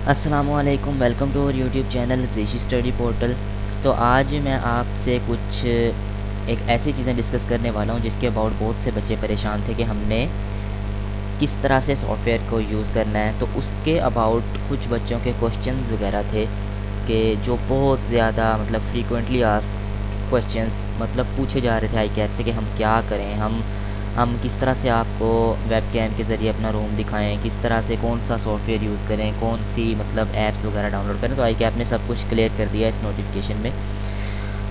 अस्सलामुअलैकुम, welcome to our YouTube channel Zeshi study portal. तो आज मैं आपसे कुछ एक ऐसी चीज़ें डिस्कस करने वाला हूँ जिसके अबाउट बहुत से बच्चे परेशान थे कि हमने किस तरह से सॉफ्टवेयर को यूज़ करना है। तो उसके अबाउट कुछ बच्चों के क्वेश्चंस वगैरह थे कि जो बहुत ज़्यादा मतलब फ्रीक्वेंटली आस्क्ड क्वेश्चंस मतलब पूछे जा रहे थे आई कैप से कि हम क्या करें, हम किस तरह से आपको वेब कैम के ज़रिए अपना रूम दिखाएं, किस तरह से कौन सा सॉफ्टवेयर यूज़ करें, कौन सी मतलब ऐप्स वगैरह डाउनलोड करें। तो आई कैप ने सब कुछ क्लियर कर दिया इस नोटिफिकेशन में।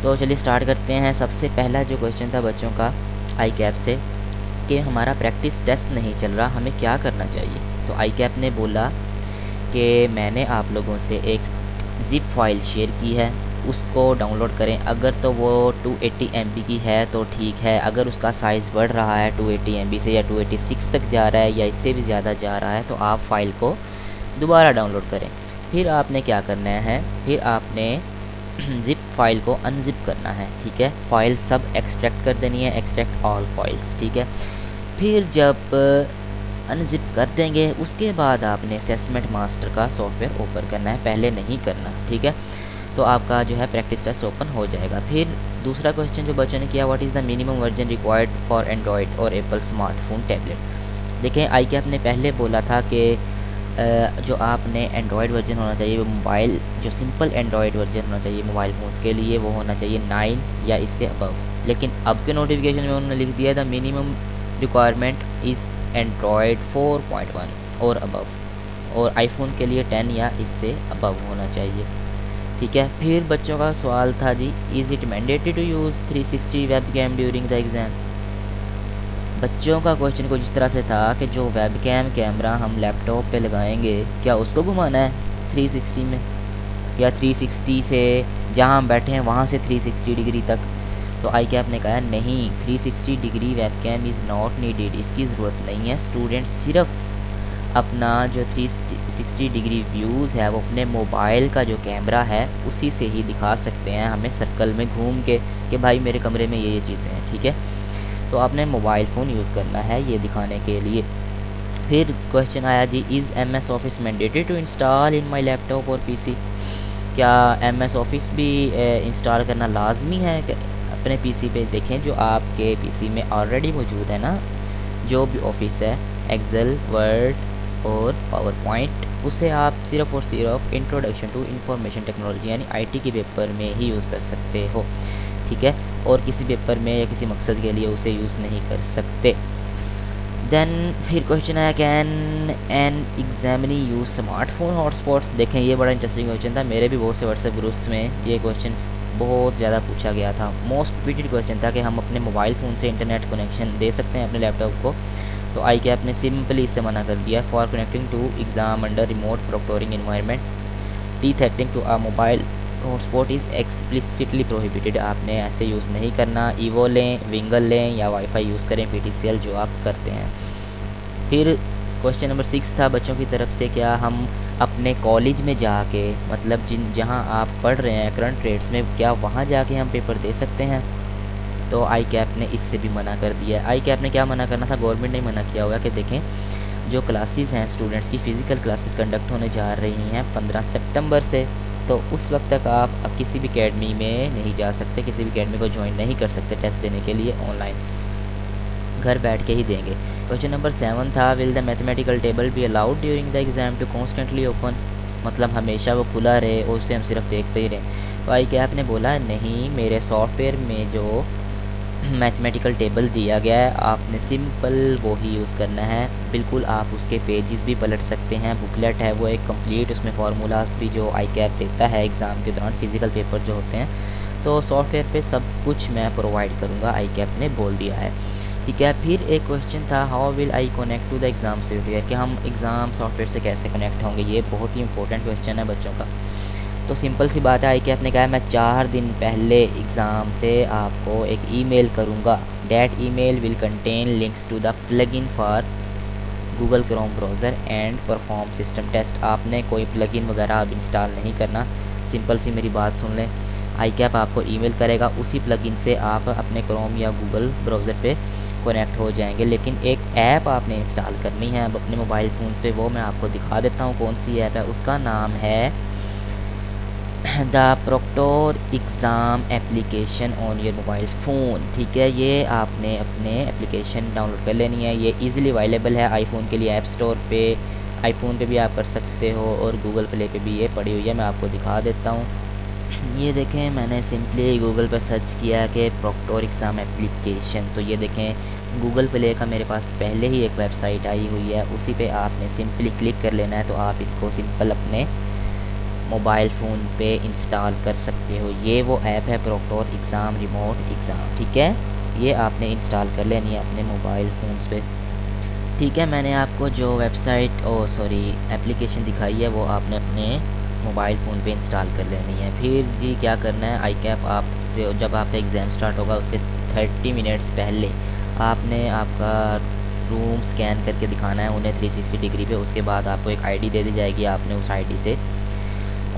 तो चलिए स्टार्ट करते हैं। सबसे पहला जो क्वेश्चन था बच्चों का आई कैप से कि हमारा प्रैक्टिस टेस्ट नहीं चल रहा, हमें क्या करना चाहिए। तो आई कैप ने बोला कि मैंने आप लोगों से एक ज़िप फाइल शेयर की है, उसको डाउनलोड करें। अगर तो वो 280 MB की है तो ठीक है, अगर उसका साइज़ बढ़ रहा है 280 MB से या 286 तक जा रहा है या इससे भी ज़्यादा जा रहा है तो आप फ़ाइल को दोबारा डाउनलोड करें। फिर आपने क्या करना है, फिर आपने ज़िप फाइल को अनज़िप करना है, ठीक है। फ़ाइल सब एक्सट्रैक्ट कर देनी है, एक्सट्रैक्ट ऑल फाइल्स, ठीक है। फिर जब अनज़िप कर देंगे उसके बाद आपने असेसमेंट मास्टर का सॉफ्टवेयर ओपन करना है, पहले नहीं करना, ठीक है। तो आपका जो है प्रैक्टिस टेस्ट ओपन हो जाएगा। फिर दूसरा क्वेश्चन जो बच्चों ने किया, what is the minimum version required for Android और एप्पल स्मार्टफोन टैबलेट। देखें आई कैप ने पहले बोला था कि जो आपने एंड्रॉयड वर्जन होना चाहिए वो मोबाइल जो सिंपल एंड्रॉयड वर्जन होना चाहिए मोबाइल फ़ोन्स के लिए वो होना चाहिए 9 या इससे अबव। लेकिन अब के नोटिफिकेशन में उन्होंने लिख दिया the minimum requirement is Android 4.1 और अबव, और आईफोन के लिए 10 या इससे अबव होना चाहिए, ठीक है। फिर बच्चों का सवाल था जी, is it mandatory to use 360 webcam during the exam. बच्चों का क्वेश्चन कुछ इस तरह से था कि जो वेब कैम कैमरा हम लैपटॉप पे लगाएंगे क्या उसको घुमाना है 360 में, या 360 से जहाँ हम बैठे हैं वहाँ से 360 डिग्री तक। तो आई कैप ने कहा नहीं, 360 degree webcam is not needed, इसकी ज़रूरत नहीं है। स्टूडेंट सिर्फ अपना जो 360 डिग्री व्यूज़ है वो अपने मोबाइल का जो कैमरा है उसी से ही दिखा सकते हैं हमें सर्कल में घूम के कि भाई मेरे कमरे में ये चीज़ें हैं, ठीक है। तो आपने मोबाइल फ़ोन यूज़ करना है ये दिखाने के लिए। फिर क्वेश्चन आया जी, is MS office mandatory to install in my laptop और PC। क्या MS ऑफिस भी इंस्टॉल करना लाजमी है कि अपने PC पे। देखें जो आपके PC में ऑलरेडी मौजूद है ना, जो भी ऑफिस है एक्सेल, वर्ड और पावर पॉइंट, उसे आप सिर्फ़ और सिर्फ इंट्रोडक्शन टू इंफॉर्मेशन टेक्नोलॉजी यानी IT के पेपर में ही यूज़ कर सकते हो, ठीक है। और किसी पेपर में या किसी मकसद के लिए उसे यूज़ नहीं कर सकते। देन फिर क्वेश्चन आया, can an examinee use smartphone hotspot. देखें ये बड़ा इंटरेस्टिंग क्वेश्चन था, मेरे भी बहुत से व्हाट्सएप ग्रुप्स में ये क्वेश्चन बहुत ज़्यादा पूछा गया था। मोस्ट रिपीटेड क्वेश्चन था कि हम अपने मोबाइल फ़ोन से इंटरनेट कनेक्शन दे सकते हैं अपने लैपटॉप को। तो आई कैप ने सिंपली इससे मना कर दिया, for connecting to exam under remote proctoring environment tethering to a mobile hotspot is explicitly prohibited. आपने ऐसे यूज़ नहीं करना। ईवो लें, विंगल लें या वाईफाई यूज़ करें, PTCL जो आप करते हैं। फिर क्वेश्चन नंबर 6 था बच्चों की तरफ से, क्या हम अपने कॉलेज में जाके मतलब जहाँ आप पढ़ रहे हैं करंट ट्रेड्स में, क्या वहाँ जाके हम पेपर दे सकते हैं। तो आई कैप ने इससे भी मना कर दिया। आई कैप ने क्या मना करना था, गवर्नमेंट ने मना किया हुआ कि देखें जो क्लासेस हैं स्टूडेंट्स की फ़िज़िकल क्लासेस कंडक्ट होने जा रही हैं 15 सितंबर से, तो उस वक्त तक आप अब किसी भी अकेडमी में नहीं जा सकते, किसी भी अकेडमी को ज्वाइन नहीं कर सकते टेस्ट देने के लिए, ऑनलाइन घर बैठ के ही देंगे। क्वेश्चन नंबर 7 था, will the mathematical table be allowed during the exam to constantly open. मतलब हमेशा वो खुला रहे और उसे हम सिर्फ देखते ही रहें। तो आई कैप ने बोला नहीं, मेरे सॉफ्टवेयर में जो मैथमेटिकल टेबल दिया गया है आपने सिंपल वो ही यूज़ करना है। बिल्कुल आप उसके पेजेस भी पलट सकते हैं, बुकलेट है वो एक कंप्लीट, उसमें फार्मूलाज भी जो आई कैप देता है एग्ज़ाम के दौरान फ़िज़िकल पेपर जो होते हैं, तो सॉफ्टवेयर पे सब कुछ मैं प्रोवाइड करूँगा, आई कैप ने बोल दिया है, ठीक है। फिर एक क्वेश्चन था, how will I connect to the exam software, कि हम एग्ज़ाम सॉफ्टवेयर से कैसे कनेक्ट होंगे। ये बहुत ही इंपॉर्टेंट क्वेश्चन है बच्चों का। तो सिंपल सी बात है, आई कैप ने कहा मैं 4 दिन पहले एग्ज़ाम से आपको एक ईमेल करूँगा। That email will contain links to the plugin for Google Chrome browser and perform system test. आपने कोई प्लगइन वगैरह अब इंस्टॉल नहीं करना। सिंपल सी मेरी बात सुन लें, आई कैप आपको ईमेल करेगा, उसी प्लगइन से आप अपने क्रोम या गूगल ब्राउज़र पे कनेक्ट हो जाएंगे। लेकिन एक ऐप आपने इंस्टॉल करनी है अब अपने मोबाइल फ़ोन पे, वो मैं आपको दिखा देता हूँ कौन सी ऐप है। उसका नाम है the proctor exam application on your mobile phone. ठीक है, ये आपने अपने एप्लीकेशन डाउनलोड कर लेनी है। ये इजीली अवेलेबल है आईफोन के लिए ऐप स्टोर पे, आईफोन पे भी आप कर सकते हो और गूगल प्ले पे भी ये पड़ी हुई है। मैं आपको दिखा देता हूँ। ये देखें, मैंने सिंपली गूगल पर सर्च किया कि प्रोक्टर एग्ज़ाम एप्लीकेशन, तो ये देखें गूगल प्ले का मेरे पास पहले ही एक वेबसाइट आई हुई है, उसी पे आपने सिंपली क्लिक कर लेना है। तो आप इसको सिंपल अपने मोबाइल फ़ोन पे इंस्टॉल कर सकते हो। ये वो ऐप है प्रोक्टर एग्ज़ाम रिमोट एग्ज़ाम। ठीक है, ये आपने इंस्टॉल कर लेनी है अपने मोबाइल फ़ोन्स पे। ठीक है, मैंने आपको जो वेबसाइट एप्लीकेशन दिखाई है वो आपने अपने मोबाइल फ़ोन पे इंस्टॉल कर लेनी है। फिर जी क्या करना है, आई कैप आपसे जब आपका एग्ज़ाम स्टार्ट होगा उससे 30 मिनट्स पहले आपने आपका रूम स्कैन करके दिखाना है उन्हें 360 डिग्री पे। उसके बाद आपको एक आईडी दे दी जाएगी, आपने उस आईडी से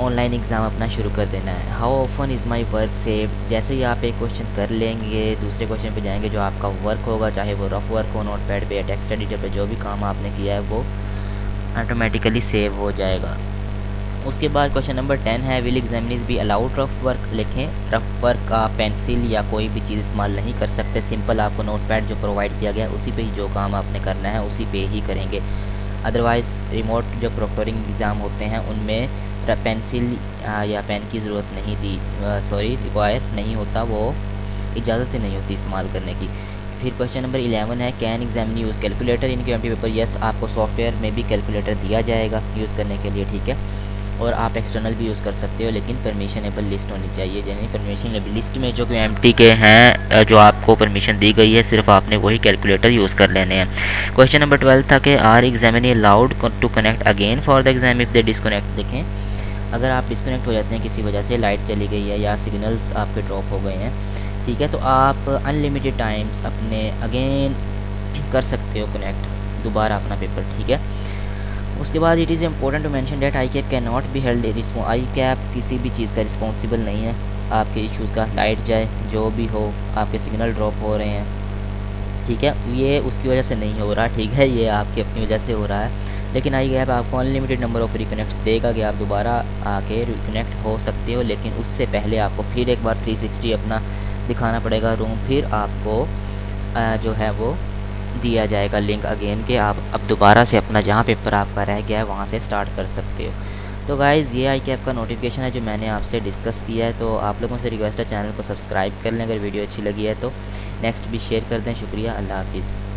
ऑनलाइन एग्ज़ाम अपना शुरू कर देना है। How often is my work save, जैसे ही आप एक क्वेश्चन कर लेंगे दूसरे क्वेश्चन पे जाएंगे, जो आपका वर्क होगा चाहे वो रफ वर्क हो नोट पैड पे या टेक्स्ट एडिटर पे, जो भी काम आपने किया है वो ऑटोमेटिकली सेव हो जाएगा। उसके बाद क्वेश्चन नंबर 10 है, will examinees be allowed rough work. लिखें, रफ वर्क आप पेंसिल या कोई भी चीज़ इस्तेमाल नहीं कर सकते। सिंपल आपको नोट पैड जो प्रोवाइड किया गया है उसी पे ही जो काम आपने करना है उसी पे ही करेंगे। अदरवाइज़ रिमोट जो प्रोक्टरिंग एग्ज़ाम होते हैं उनमें पेंसिल या पेन की ज़रूरत नहीं दी रिक्वायर नहीं होता, वो इजाज़त ही नहीं होती इस्तेमाल करने की। फिर क्वेश्चन नंबर 11 है, can examinee use calculator in QMT paper. Yes, आपको सॉफ्टवेयर में भी कैलकुलेटर दिया जाएगा यूज़ करने के लिए। ठीक है, और आप एक्सटर्नल भी यूज़ कर सकते हो, लेकिन परमिशनेबल लिस्ट होनी चाहिए। यानी परमिशनेबल लिस्ट में जो क्यूएमटी के हैं जो आपको परमिशन दी गई है, सिर्फ आपने वही कैलकुलेटर यूज़ कर लेने हैं। क्वेश्चन नंबर 12 था कि are examinee allowed to connect again for the exam if they disconnect. देखें, अगर आप डिसकनेक्ट हो जाते हैं किसी वजह से, लाइट चली गई है या सिग्नल्स आपके ड्रॉप हो गए हैं, ठीक है, तो आप अनलिमिटेड टाइम्स अपने अगेन कर सकते हो कनेक्ट दोबारा अपना पेपर। ठीक है, उसके बाद it is important to mention that I cap can not be held I cap किसी भी चीज़ का रिस्पॉन्सिबल नहीं है आपके इशूज़ का। लाइट जाए जो भी हो, आपके सिग्नल ड्रॉप हो रहे हैं, ठीक है, ये उसकी वजह से नहीं हो रहा। ठीक है, ये आपकी अपनी वजह से हो रहा है। लेकिन आई कैप आपको अनलिमिटेड नंबर ऑफ रिकनेक्ट्स देगा कि आप दोबारा आके रिकनेक्ट हो सकते हो, लेकिन उससे पहले आपको फिर एक बार 360 अपना दिखाना पड़ेगा रूम, फिर आपको जो है वो दिया जाएगा लिंक अगेन के आप अब दोबारा से अपना जहाँ पेपर आपका रह गया है वहाँ से स्टार्ट कर सकते हो। तो गाइज़, ये आई कैप का नोटिफिकेशन है जो मैंने आपसे डिस्कस किया है। तो आप लोगों से रिक्वेस्ट है चैनल को सब्सक्राइब कर लें अगर वीडियो अच्छी लगी है तो, नेक्स्ट भी शेयर कर दें। शुक्रिया, अल्लाह हाफिज़।